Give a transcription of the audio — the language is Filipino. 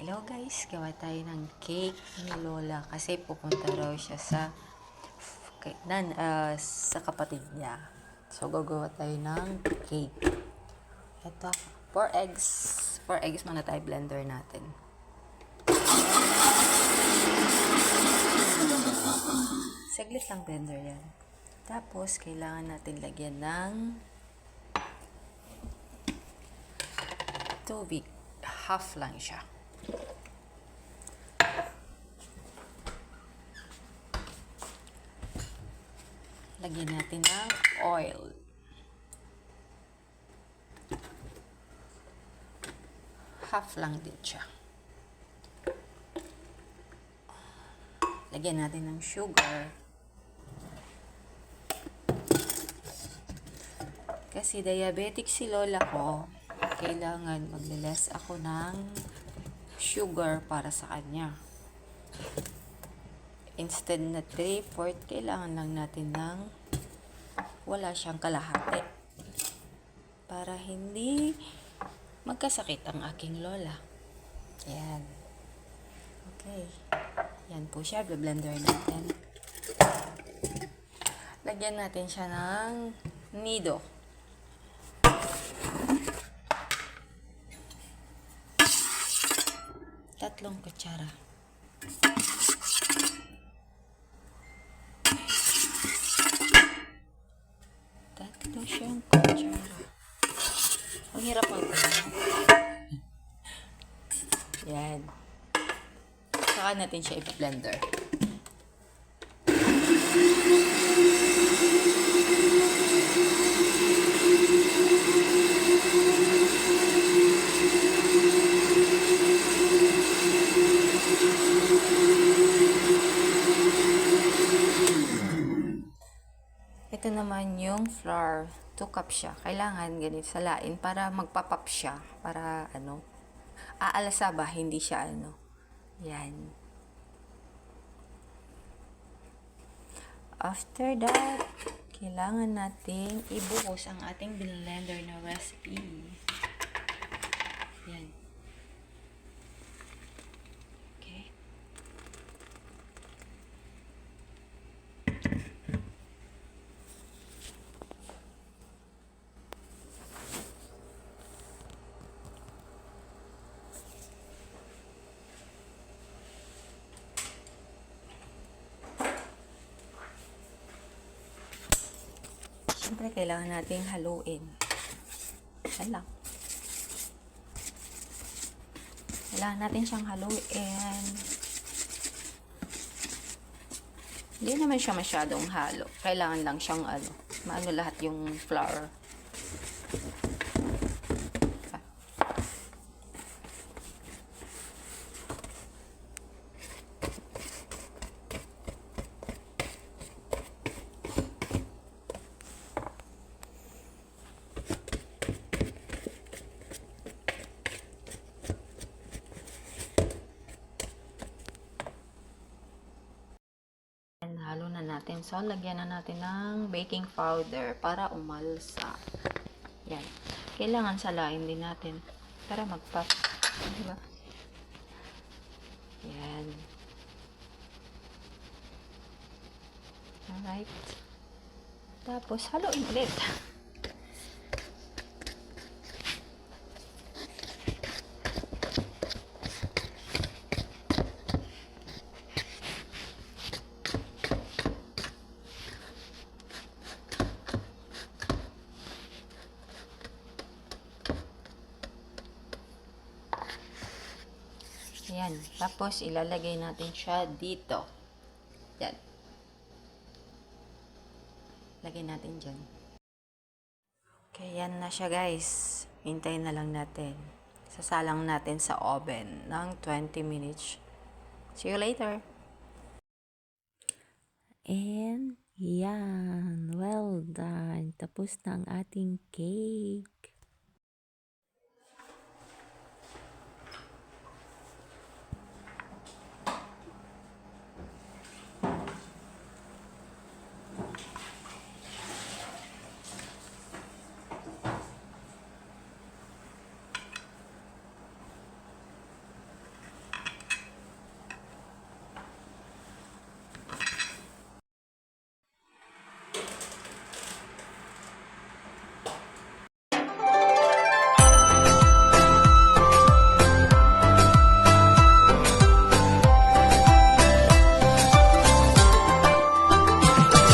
Hello guys, gawa tayo ng cake ni Lola kasi pupunta raw siya sa kapatid niya. So gagawa tayo ng cake. Ito, 4 eggs. 4 eggs muna tayo blender natin. Saglit lang blender yan. Tapos kailangan natin lagyan ng tubig. Half lang siya. Lagyan natin ng oil. Half lang din siya. Lagyan natin ng sugar. Kasi diabetic si Lola ko, kailangan magle-less ako ng sugar para sa kanya. Instead na 3/4, kailangan lang natin ng wala siyang kalahati. Para hindi magkasakit ang aking lola. Ayan. Okay. Yan po siya. Blender natin. Lagyan natin siya ng nido. Tatlong kutsara. Tatlo siyang kutsara. Ang hirap mo. Yan. Saka natin siya i-blender. Ito naman yung flour. 2 cups siya. Kailangan ganito salain para magpapap siya. Para aalasa ba? Hindi siya Yan. After that, kailangan natin ibuhos ang ating blender na recipe. Yan. Okay. Siyempre, kailangan natin haluin. Yan lang. Kailangan natin siyang haluin. Hindi naman siya masyadong halo. Kailangan lang siyang maano lahat yung flour. Halo na natin. So, lagyan na natin ng baking powder para umalsa. Yan. Kailangan salain din natin para mag-pop. Diba? Yan. Alright. Tapos, haluin ulit. Ayan. Tapos, ilalagay natin siya dito. Yan. Lagay natin dyan. Okay, yan na siya guys. Hintayin na lang natin. Sasalang natin sa oven ng 20 minutes. See you later. And, yan. Well done. Tapos na ang ating cake.